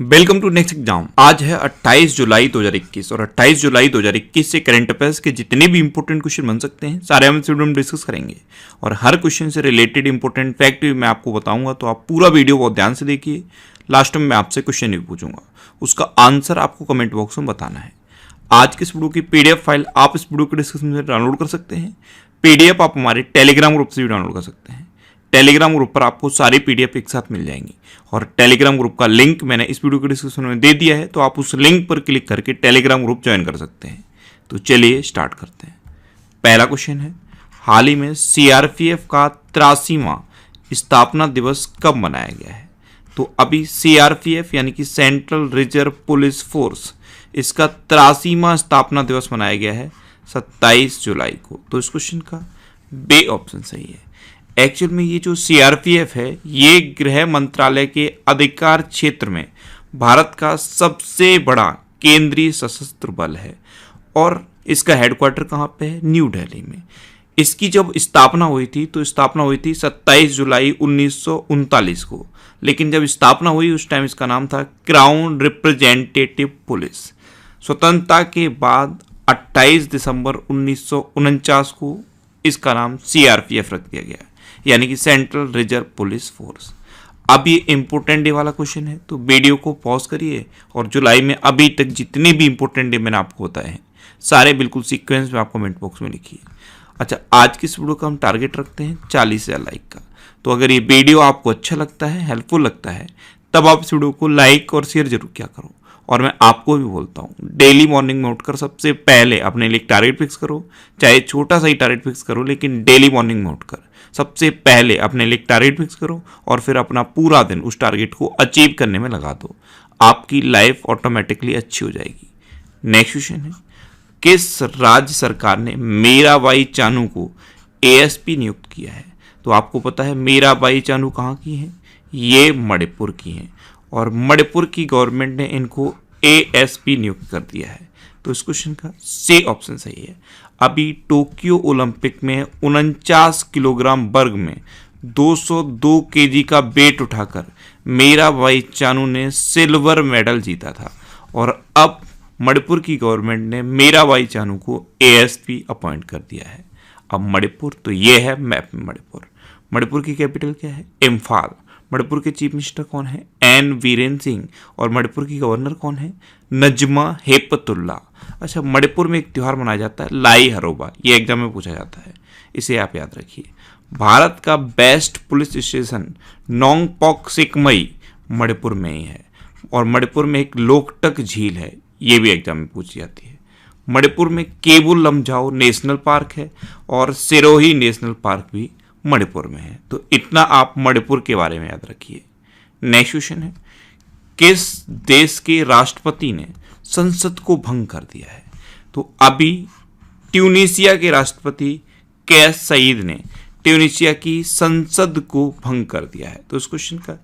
Welcome to next exam. आज है 28 जुलाई 2021 और 28 जुलाई 2021 से करंट अफेयर्स के जितने भी इंपॉर्टेंट क्वेश्चन बन सकते हैं सारे हम इस वीडियो में डिस्कस करेंगे और हर क्वेश्चन से रिलेटेड इंपॉर्टेंट फैक्ट भी मैं आपको बताऊंगा, तो आप पूरा वीडियो बहुत ध्यान से देखिए। लास्ट में मैं आपसे क्वेश्चन भी पूछूंगा, उसका आंसर आपको कमेंट बॉक्स में बताना है। आज की इस वीडियो की पीडीएफ फाइल आप इस वीडियो के डिस्क्रिप्शन में डाउनलोड कर सकते हैं। पीडीएफ आप हमारे टेलीग्राम ग्रुप से भी डाउनलोड कर सकते हैं। टेलीग्राम ग्रुप पर आपको सारी पीडीएफ एक साथ मिल जाएंगी और टेलीग्राम ग्रुप का लिंक मैंने इस वीडियो के डिस्क्रिप्शन में दे दिया है, तो आप उस लिंक पर क्लिक करके टेलीग्राम ग्रुप ज्वाइन कर सकते हैं। तो चलिए स्टार्ट करते हैं। पहला क्वेश्चन है, हाल ही में सीआरपीएफ का 83वां स्थापना दिवस कब मनाया गया है? तो अभी सीआरपीएफ यानी कि सेंट्रल रिजर्व पुलिस फोर्स, इसका 83वां स्थापना दिवस मनाया गया है 27 जुलाई को। तो इस क्वेश्चन का बे ऑप्शन सही है। एक्चुअल में ये जो सीआरपीएफ है ये गृह मंत्रालय के अधिकार क्षेत्र में भारत का सबसे बड़ा केंद्रीय सशस्त्र बल है और इसका हेडक्वार्टर कहाँ पे है? न्यू दिल्ली में। इसकी जब स्थापना हुई थी तो स्थापना हुई थी 27 जुलाई 1939 को, लेकिन जब स्थापना हुई उस टाइम इसका नाम था क्राउन रिप्रेजेंटेटिव पुलिस। स्वतंत्रता के बाद 28 दिसंबर 1949 को इसका नाम सीआरपीएफ रख दिया गया, यानी कि सेंट्रल रिजर्व पुलिस फोर्स। अब ये इंपोर्टेंट डे वाला क्वेश्चन है, तो वीडियो को पॉज करिए और जुलाई में अभी तक जितने भी इंपोर्टेंट डे मैंने आपको बताए हैं सारे बिल्कुल सीक्वेंस में आप कमेंट बॉक्स में लिखिए। अच्छा, आज की इस वीडियो का हम टारगेट रखते हैं 40,000 लाइक का। तो अगर ये वीडियो आपको अच्छा लगता है, हेल्पफुल लगता है, तब आप इस वीडियो को लाइक और शेयर जरूर किया करो। और मैं आपको भी बोलता हूँ, डेली मॉर्निंग में उठकर सबसे पहले अपने लिए टारगेट फिक्स करो, चाहे छोटा सा ही टारगेट फिक्स करो, लेकिन डेली मॉर्निंग में उठकर सबसे पहले अपने लिए टारगेट फिक्स करो और फिर अपना पूरा दिन उस टारगेट को अचीव करने में लगा दो। आपकी लाइफ ऑटोमेटिकली अच्छी हो जाएगी। नेक्स्ट क्वेश्चन है, किस राज्य सरकार ने मीराबाई चानू को एएसपी नियुक्त किया है? तो आपको पता है मीराबाई चानू कहाँ की है? ये मणिपुर की हैं और मणिपुर की गवर्नमेंट ने इनको एएसपी नियुक्त कर दिया है। तो इस क्वेश्चन का सी ऑप्शन सही है। अभी टोक्यो ओलंपिक में 49 किलोग्राम वर्ग में 202 केजी का वेट उठाकर मीराबाई चानू ने सिल्वर मेडल जीता था और अब मणिपुर की गवर्नमेंट ने मीराबाई चानू को एएसपी अपॉइंट कर दिया है। अब मणिपुर, तो ये है मैप में मणिपुर। मणिपुर की कैपिटल क्या है? इम्फाल। मणिपुर के चीफ मिनिस्टर कौन है? एन वीरेन सिंह। और मणिपुर की गवर्नर कौन है? नजमा हेपतुल्ला। अच्छा, मणिपुर में एक त्यौहार मनाया जाता है लाई हरोबा, ये एग्जाम में पूछा जाता है, इसे आप याद रखिए। भारत का best police station Nongpok Sekmai Manipur में ही है और मणिपुर में एक लोकटक झील है, ये भी एग्जाम में पूछी जाती है। मणिपुर में केबुल लमझाओ नेशनल पार्क है और सिरोही नेशनल पार्क भी मणिपुर में है। तो इतना आप मणिपुर के बारे में याद रखिए। नेक्स्ट क्वेश्चन है, किस देश के राष्ट्रपति ने संसद को भंग कर दिया है? तो अभी ट्यूनीशिया के राष्ट्रपति कैस सईद ने ट्यूनीशिया की संसद को भंग कर दिया है। तो इस क्वेश्चन का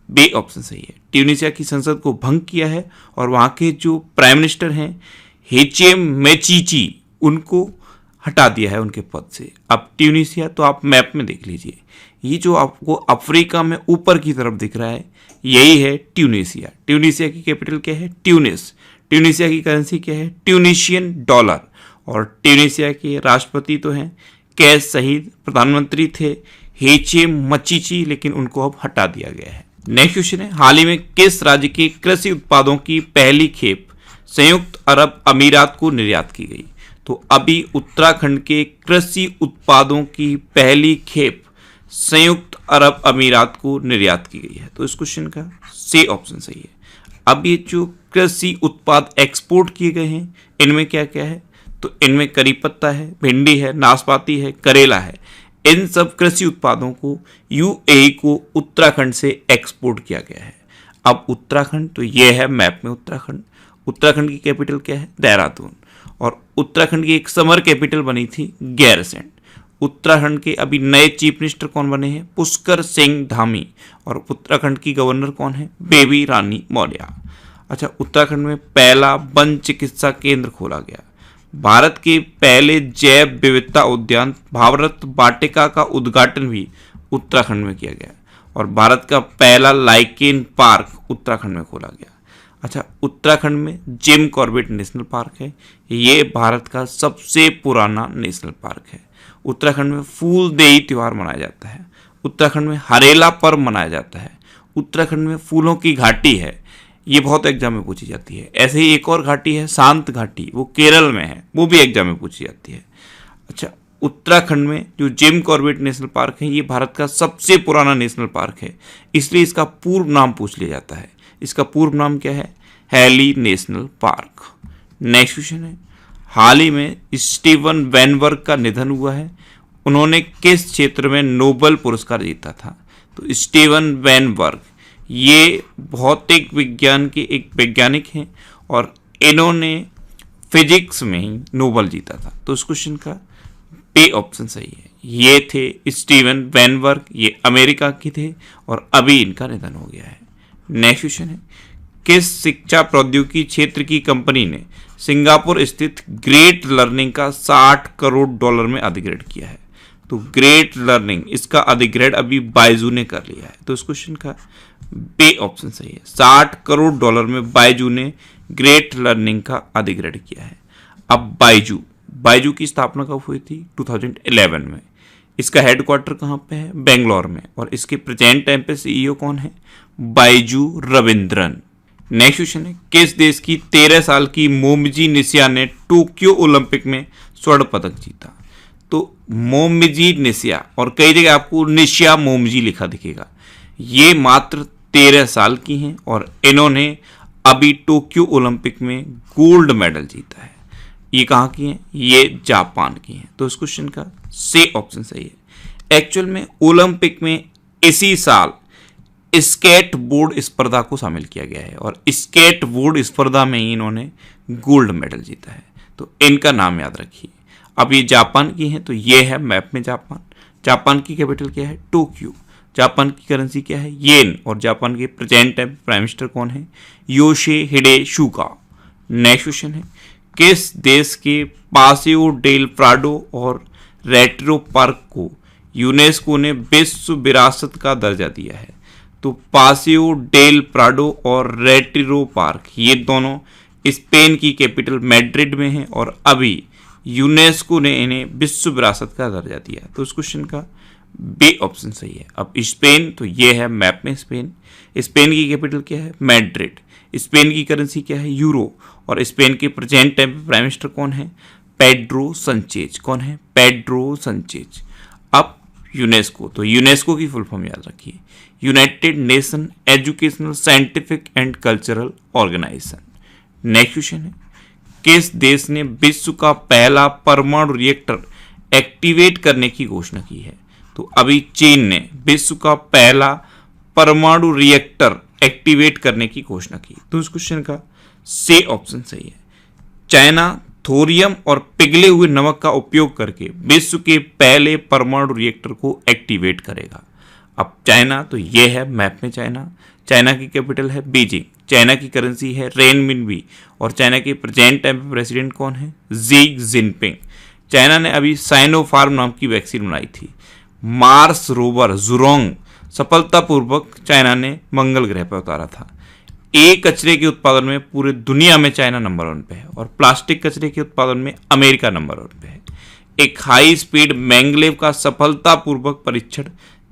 बी ऑप्शन सही है। ट्यूनीशिया की संसद को भंग किया है और वहां के जो प्राइम मिनिस्टर हैं हेचेम मेचीची, उनको हटा दिया है उनके पद से। अब ट्यूनीशिया तो आप मैप में देख लीजिए, ये जो आपको अफ्रीका में ऊपर की तरफ दिख रहा है यही है ट्यूनीशिया। ट्यूनीशिया की कैपिटल क्या है? ट्यूनिस। ट्यूनीशिया की करेंसी क्या है? ट्यूनीशियन डॉलर। और ट्यूनीशिया के राष्ट्रपति तो हैं कैस सईद, प्रधानमंत्री थे हेचेम मचीची, लेकिन उनको अब हटा दिया गया है। नेक्स्ट क्वेश्चन है, हाल ही में किस राज्य के कृषि उत्पादों की पहली खेप संयुक्त अरब अमीरात को निर्यात की गई? तो अभी उत्तराखंड के कृषि उत्पादों की पहली खेप संयुक्त अरब अमीरात को निर्यात की गई है। तो इस क्वेश्चन का सी ऑप्शन सही है। अब ये जो कृषि उत्पाद एक्सपोर्ट किए गए हैं इनमें क्या क्या है? तो इनमें करी पत्ता है, भिंडी है, नाशपाती है, करेला है। इन सब कृषि उत्पादों को यूएई को उत्तराखंड से एक्सपोर्ट किया गया है। अब उत्तराखंड, तो ये है मैप में उत्तराखंड। उत्तराखंड की कैपिटल क्या है? देहरादून। और उत्तराखंड की एक समर कैपिटल बनी थी गैरसैंण। उत्तराखंड के अभी नए चीफ मिनिस्टर कौन बने हैं? पुष्कर सिंह धामी। और उत्तराखंड की गवर्नर कौन है? बेबी रानी मौर्य। अच्छा, उत्तराखंड में पहला वन चिकित्सा केंद्र खोला गया। भारत के पहले जैव विविधता उद्यान भारत वाटिका का उद्घाटन भी उत्तराखंड में किया गया। और भारत का पहला लाइकेन पार्क उत्तराखंड में खोला गया। अच्छा, उत्तराखंड में जिम कॉर्बेट नेशनल पार्क है, ये भारत का सबसे पुराना नेशनल पार्क है। उत्तराखंड में फूलदेई त्योहार मनाया जाता है। उत्तराखंड में हरेला पर्व मनाया जाता है। उत्तराखंड में फूलों की घाटी है, ये बहुत एग्जाम में पूछी जाती है। ऐसे ही एक और घाटी है शांत घाटी, वो केरल में है, वो भी एग्जाम में पूछी जाती है। अच्छा, उत्तराखंड में जो जिम कॉर्बेट नेशनल पार्क है, ये भारत का सबसे पुराना नेशनल पार्क है, इसलिए इसका पूर्व नाम पूछ लिया जाता है। इसका पूर्व नाम क्या है? Hailey National Park. Next question है, हाल ही में स्टीवन वेनबर्ग का निधन हुआ है, उन्होंने किस क्षेत्र में नोबेल पुरस्कार जीता था? तो स्टीवन वेनबर्ग ये भौतिक विज्ञान के एक वैज्ञानिक हैं और इन्होंने फिजिक्स में ही नोबेल जीता था। तो इस क्वेश्चन का बी ऑप्शन सही है। ये थे स्टीवन वेनबर्ग, ये अमेरिका के थे और अभी इनका निधन हो गया है। नेक्स्ट क्वेश्चन है, किस शिक्षा प्रौद्योगिकी क्षेत्र की कंपनी ने सिंगापुर स्थित ग्रेट लर्निंग का 60 करोड़ डॉलर में अधिग्रहण किया है? तो ग्रेट लर्निंग, इसका अधिग्रहण अभी बायजू ने कर लिया है। तो इस क्वेश्चन का बी ऑप्शन सही है। 60 करोड़ डॉलर में बायजू ने ग्रेट लर्निंग का अधिग्रहण किया है। अब बायजू की स्थापना कब हुई थी? 2011 में। इसका हेडक्वार्टर कहाँ पे है? बेंगलोर में। और इसके प्रेजेंट टाइम पे सीईओ कौन है? बायजू रविंद्रन। नेक्स्ट क्वेश्चन है, किस देश की 13 साल की मोमिजी निशिया ने टोक्यो ओलंपिक में स्वर्ण पदक जीता? तो मोमिजी निशिया, और कई जगह आपको निशिया मोमिजी लिखा दिखेगा, ये मात्र 13 साल की हैं और इन्होंने अभी टोक्यो ओलंपिक में गोल्ड मेडल जीता है। ये कहाँ की हैं? ये जापान की हैं। तो इस क्वेश्चन का सी ऑप्शन सही है। एक्चुअल में ओलंपिक में इसी साल स्केट बोर्ड स्पर्धा को शामिल किया गया है और स्केट बोर्ड स्पर्धा में ही इन्होंने गोल्ड मेडल जीता है। तो इनका नाम याद रखिए। अब ये जापान की हैं, तो ये है मैप में जापान। जापान की कैपिटल क्या है? टोक्यो। जापान की करेंसी क्या है? येन। और जापान के प्रेजेंट टाइम प्राइम मिनिस्टर कौन है? योशिहिडे सुगा। नेक्स्ट क्वेश्चन है, किस देश के पासियो डेल प्राडो और रेट्रो पार्क को यूनेस्को ने विश्व विरासत का दर्जा दिया है? तो पासियो डेल प्राडो और रेट्रो पार्क, ये दोनों स्पेन की कैपिटल मैड्रिड में हैं और अभी यूनेस्को ने इन्हें विश्व विरासत का दर्जा दिया। तो इस क्वेश्चन का बी ऑप्शन सही है। अब स्पेन, तो ये है मैप में स्पेन। स्पेन की कैपिटल क्या है? मैड्रिड। स्पेन की करेंसी क्या है? यूरो। और स्पेन के प्रेजेंट टाइम पे प्राइम मिनिस्टर कौन है? Pedro Sanchez. कौन है? Pedro Sanchez. अब यूनेस्को, तो यूनेस्को की फुल फॉर्म याद रखिए, United Nation educational scientific and cultural organization. Next question है, किस देश ने विश्व का पहला परमाणु रिएक्टर एक्टिवेट करने की घोषणा की है? तो अभी चीन ने विश्व का पहला परमाणु रिएक्टर एक्टिवेट करने की घोषणा की। तो इस क्वेश्चन का सी ऑप्शन सही है। चाइना थोरियम और पिघले हुए नमक का उपयोग करके विश्व के पहले परमाणु रिएक्टर को एक्टिवेट करेगा। अब चाइना, तो ये है मैप में चाइना। चाइना की कैपिटल है बीजिंग। चाइना की करेंसी है रेनमिनबी और चाइना के प्रेजेंट टाइम पे प्रेसिडेंट कौन है? Xi Jinping. चाइना ने अभी साइनोफार्म नाम की वैक्सीन बनाई थी। मार्स रोवर जुरोंग सफलतापूर्वक चाइना ने मंगल ग्रह पर उतारा था। एक कचरे के उत्पादन में पूरे दुनिया में चाइना नंबर 1 पे है और प्लास्टिक कचरे के उत्पादन में अमेरिका नंबर 1 पे है। एक हाई स्पीड मैंगलेव का सफलतापूर्वक परीक्षण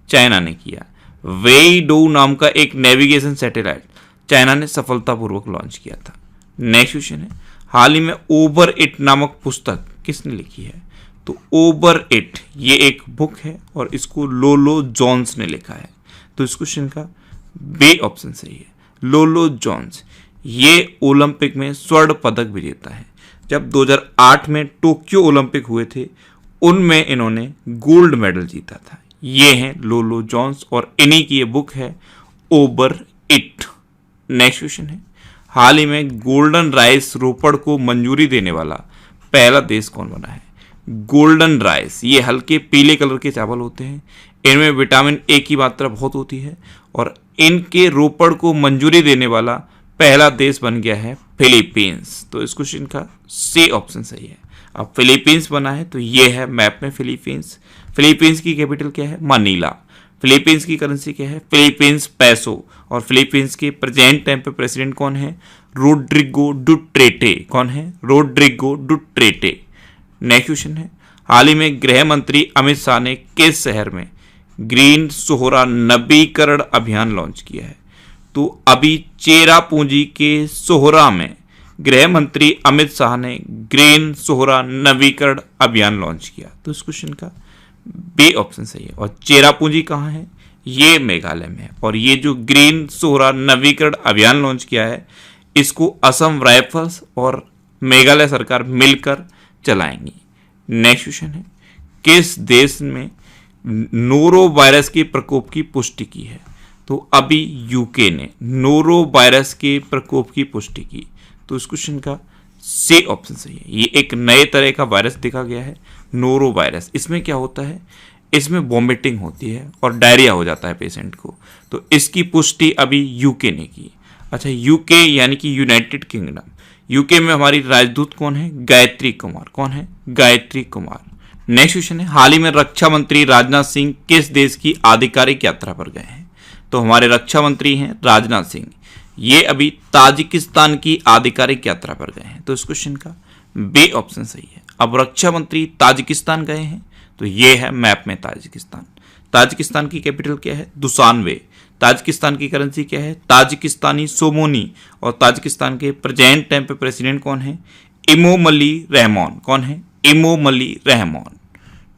चाइना ने किया। वेईडोउ नाम का एक नेविगेशन सैटेलाइट चाइना ने सफलतापूर्वक लॉन्च किया था। नेक्स्ट क्वेश्चन है, हाल ही में ओवर इट नामक पुस्तक किसने लिखी है? तो ओवर इट ये एक बुक है और इसको लोलो जोन्स ने लिखा है। तो इस क्वेश्चन का बी ऑप्शन सही है। लोलो जोन्स ये ओलंपिक में स्वर्ण पदक विजेता है। जब 2008 में टोक्यो ओलंपिक हुए थे उनमें इन्होंने गोल्ड मेडल जीता था। ये हैं लोलो जोन्स और इन्हीं की ये बुक है ओवर इट। नेक्स्ट क्वेश्चन है, हाल ही में गोल्डन राइस रोपड़ को मंजूरी देने वाला पहला देश कौन बना है? गोल्डन राइस ये हल्के पीले कलर के चावल होते हैं, इनमें विटामिन ए की मात्रा बहुत होती है और इनके रोपड़ को मंजूरी देने वाला पहला देश बन गया है फिलीपींस। तो इस क्वेश्चन का सी ऑप्शन सही है। अब फिलीपींस बना है तो ये है मैप में फिलीपींस। फिलीपींस की कैपिटल क्या है? मनीला। फिलीपींस की करेंसी क्या है? फिलीपींस पैसो। और फिलीपींस के प्रेजेंट टाइम पे प्रेसिडेंट कौन है? रोड्रिगो डुटेर्टे। कौन है? रोड्रिगो डुटेर्टे। नेक्स्ट क्वेश्चन है, हाल ही में गृह मंत्री अमित शाह ने किस शहर में ग्रीन सोहरा नवीकरण अभियान लॉन्च किया है? तो अभी चेरापूंजी के सोहरा में गृह मंत्री अमित शाह ने ग्रीन सोहरा नवीकरण अभियान लॉन्च किया। तो इस क्वेश्चन का बी ऑप्शन सही है। और चेरापूंजी कहाँ है? ये मेघालय में है। और ये जो ग्रीन सोहरा नवीकरण अभियान लॉन्च किया है, इसको असम राइफल्स और मेघालय सरकार मिलकर चलाएंगी। नेक्स्ट क्वेश्चन है, किस देश में नोरो वायरस के प्रकोप की पुष्टि की है? तो अभी यूके ने नोरो वायरस के प्रकोप की पुष्टि की। तो इस क्वेश्चन का सी ऑप्शन सही है। ये एक नए तरह का वायरस देखा गया है, नोरो वायरस। इसमें क्या होता है? इसमें वॉमिटिंग होती है और डायरिया हो जाता है पेशेंट को। तो इसकी पुष्टि अभी यूके ने की। अच्छा, यूके यानी कि यूनाइटेड किंगडम। यूके में हमारी राजदूत कौन है? गायत्री कुमार। कौन है? गायत्री कुमार। नेक्स्ट क्वेश्चन है, हाल ही में रक्षा मंत्री राजनाथ सिंह किस देश की आधिकारिक यात्रा पर गए हैं? तो हमारे रक्षा मंत्री हैं राजनाथ सिंह, ये अभी ताजिकिस्तान की आधिकारिक यात्रा पर गए हैं। तो इस क्वेश्चन का बी ऑप्शन सही है। अब रक्षा मंत्री ताजिकिस्तान गए हैं, तो ये है मैप में ताजिकिस्तान। ताजिकिस्तान की कैपिटल क्या है? दुशानबे। ताजिकिस्तान की करेंसी क्या है? ताजिकिस्तानी सोमोनी। और ताजिकिस्तान के प्रेजेंट टाइम पे प्रेसिडेंट कौन है? इमोमली रहमान। कौन है? इमोमली रहमान।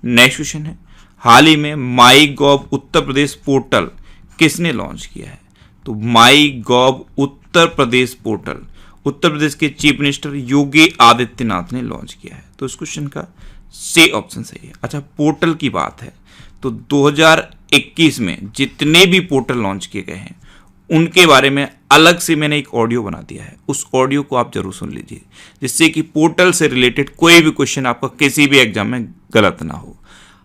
नेक्स्ट क्वेश्चन है, हाल ही में माई गॉव उत्तर प्रदेश पोर्टल किसने लॉन्च किया है? तो माई गॉव उत्तर प्रदेश पोर्टल उत्तर प्रदेश के चीफ मिनिस्टर योगी आदित्यनाथ ने लॉन्च किया है। तो इस क्वेश्चन का सी ऑप्शन सही है। अच्छा, पोर्टल की बात है तो 2021 में जितने भी पोर्टल लॉन्च किए गए हैं उनके बारे में अलग से मैंने एक ऑडियो बना दिया है। उस ऑडियो को आप जरूर सुन लीजिए, जिससे कि पोर्टल से रिलेटेड कोई भी क्वेश्चन आपका किसी भी एग्जाम में गलत ना हो।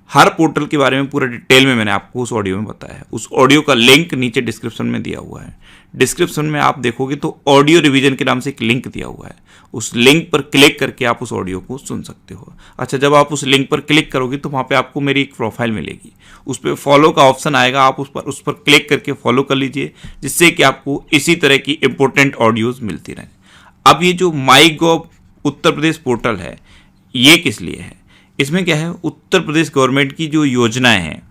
हर पोर्टल के बारे में पूरा डिटेल में मैंने आपको उस ऑडियो में बताया है। उस ऑडियो का लिंक नीचे डिस्क्रिप्शन में दिया हुआ है। डिस्क्रिप्शन में आप देखोगे तो ऑडियो रिवीजन के नाम से एक लिंक दिया हुआ है। उस लिंक पर क्लिक करके आप उस ऑडियो को सुन सकते हो। अच्छा, जब आप उस लिंक पर क्लिक करोगे तो वहाँ पे आपको मेरी एक प्रोफाइल मिलेगी, उस पर फॉलो का ऑप्शन आएगा। आप उस पर क्लिक करके फॉलो कर लीजिए, जिससे कि आपको इसी तरह की इंपॉर्टेंट ऑडियोज मिलती रहें। अब ये जो माई गॉव उत्तर प्रदेश पोर्टल है, ये किस लिए है? इसमें क्या है, उत्तर प्रदेश गवर्नमेंट की जो योजनाएं हैं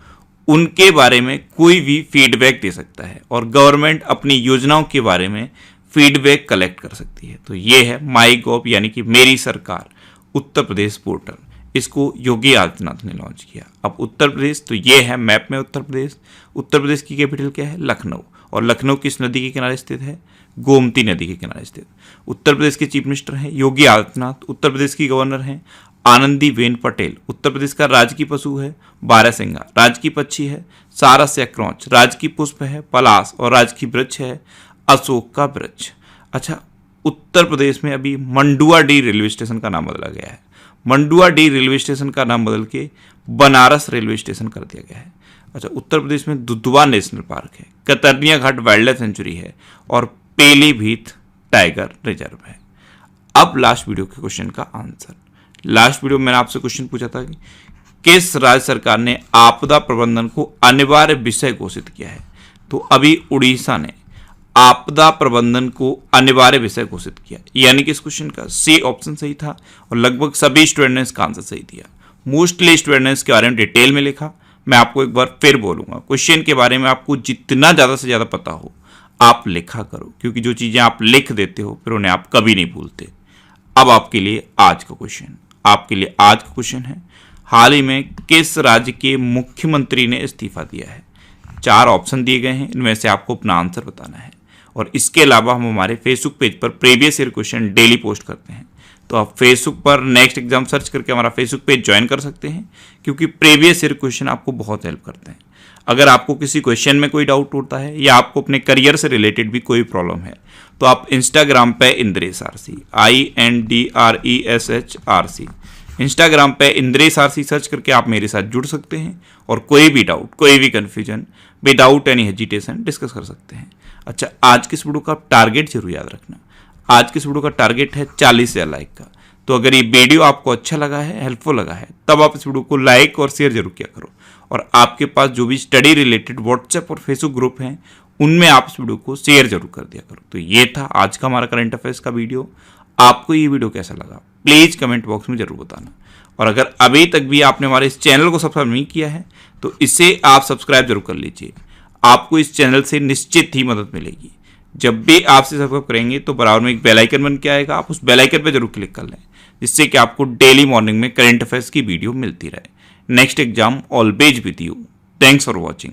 उनके बारे में कोई भी फीडबैक दे सकता है और गवर्नमेंट अपनी योजनाओं के बारे में फीडबैक कलेक्ट कर सकती है। तो ये है माई गॉव यानी कि मेरी सरकार उत्तर प्रदेश पोर्टल। इसको योगी आदित्यनाथ ने लॉन्च किया। अब उत्तर प्रदेश, तो ये है मैप में उत्तर प्रदेश। उत्तर प्रदेश की कैपिटल क्या है? लखनऊ। और लखनऊ किस नदी के किनारे स्थित है? गोमती नदी के किनारे स्थित। उत्तर प्रदेश के चीफ मिनिस्टर हैं योगी आदित्यनाथ। उत्तर प्रदेश की गवर्नर हैं आनंदीबेन पटेल। उत्तर प्रदेश का राजकीय पशु है बारहसिंगा। राजकीय पक्षी है सारस या क्रौच। राजकीय पुष्प है पलाश। और राजकीय वृक्ष है अशोक का वृक्ष। अच्छा, उत्तर प्रदेश में अभी मंडुआडीह रेलवे स्टेशन का नाम बदला गया है। मंडुआडीह रेलवे स्टेशन का नाम बदल के बनारस रेलवे स्टेशन कर दिया गया है। अच्छा, उत्तर प्रदेश में दुधवा नेशनल पार्क है, कतर्निया घाट वाइल्ड लाइफ सेंचुरी है और पीलीभीत टाइगर रिजर्व है। अब लास्ट वीडियो के क्वेश्चन का आंसर। लास्ट वीडियो में मैंने आपसे क्वेश्चन पूछा था कि किस राज्य सरकार ने आपदा प्रबंधन को अनिवार्य विषय घोषित किया है? तो अभी उड़ीसा ने आपदा प्रबंधन को अनिवार्य विषय घोषित किया, यानी कि इस क्वेश्चन का सी ऑप्शन सही था और लगभग सभी स्टूडेंट ने इसका आंसर सही दिया। मोस्टली स्टूडेंट ने इसके बारे में डिटेल में लिखा। मैं आपको एक बार फिर बोलूंगा, क्वेश्चन के बारे में आपको जितना ज़्यादा से ज़्यादा पता हो आप लिखा करो, क्योंकि जो चीज़ें आप लिख देते हो फिर उन्हें आप कभी नहीं भूलते। अब आपके लिए आज का क्वेश्चन है, हाल ही में किस राज्य के मुख्यमंत्री ने इस्तीफा दिया है? 4 ऑप्शन दिए गए हैं, इनमें से आपको अपना आंसर बताना है। और इसके अलावा हम हमारे फेसबुक पेज पर previous year question daily post करते हैं, तो आप फेसबुक पर नेक्स्ट एग्जाम सर्च करके हमारा फेसबुक पेज ज्वाइन कर सकते हैं, क्योंकि प्रीवियस ईयर क्वेश्चन आपको बहुत हेल्प करते हैं। अगर आपको किसी क्वेश्चन में कोई डाउट होता है या आपको अपने करियर से रिलेटेड भी कोई प्रॉब्लम है, तो आप इंस्टाग्राम पे इंद्रेश आरसी INDRESH इंस्टाग्राम पे इंद्रेश आरसी सर्च करके आप मेरे साथ जुड़ सकते हैं और कोई भी डाउट, कोई भी confusion without any hesitation discuss कर सकते हैं। अच्छा, आज के इस वीडियो का टारगेट जरूर याद रखना। आज के इस वीडियो का टारगेट है 40,000 लाइक का। तो अगर ये वीडियो आपको अच्छा लगा है, हेल्पफुल लगा है, तब आप इस वीडियो को लाइक और शेयर जरूर किया करो। और आपके पास जो भी स्टडी रिलेटेड व्हाट्सएप और फेसबुक ग्रुप हैं उनमें आप इस वीडियो को शेयर जरूर कर दिया करो। तो ये था आज का हमारा करंट अफेयर्स का वीडियो। आपको ये वीडियो कैसा लगा प्लीज़ कमेंट बॉक्स में जरूर बताना, और अगर अभी तक भी आपने हमारे इस चैनल को सब्सक्राइब नहीं किया है तो इसे आप सब्सक्राइब जरूर कर लीजिए। आपको इस चैनल से निश्चित ही मदद मिलेगी। जब भी आपसे सब्सक्राइब करेंगे तो बराबर में एक बेल आइकन बन के आएगा, आप उस बेल आइकन पर जरूर क्लिक कर लें, जिससे कि आपको डेली मॉर्निंग में करंट अफेयर्स की वीडियो मिलती रहे। Next exam always with you. Thanks for watching.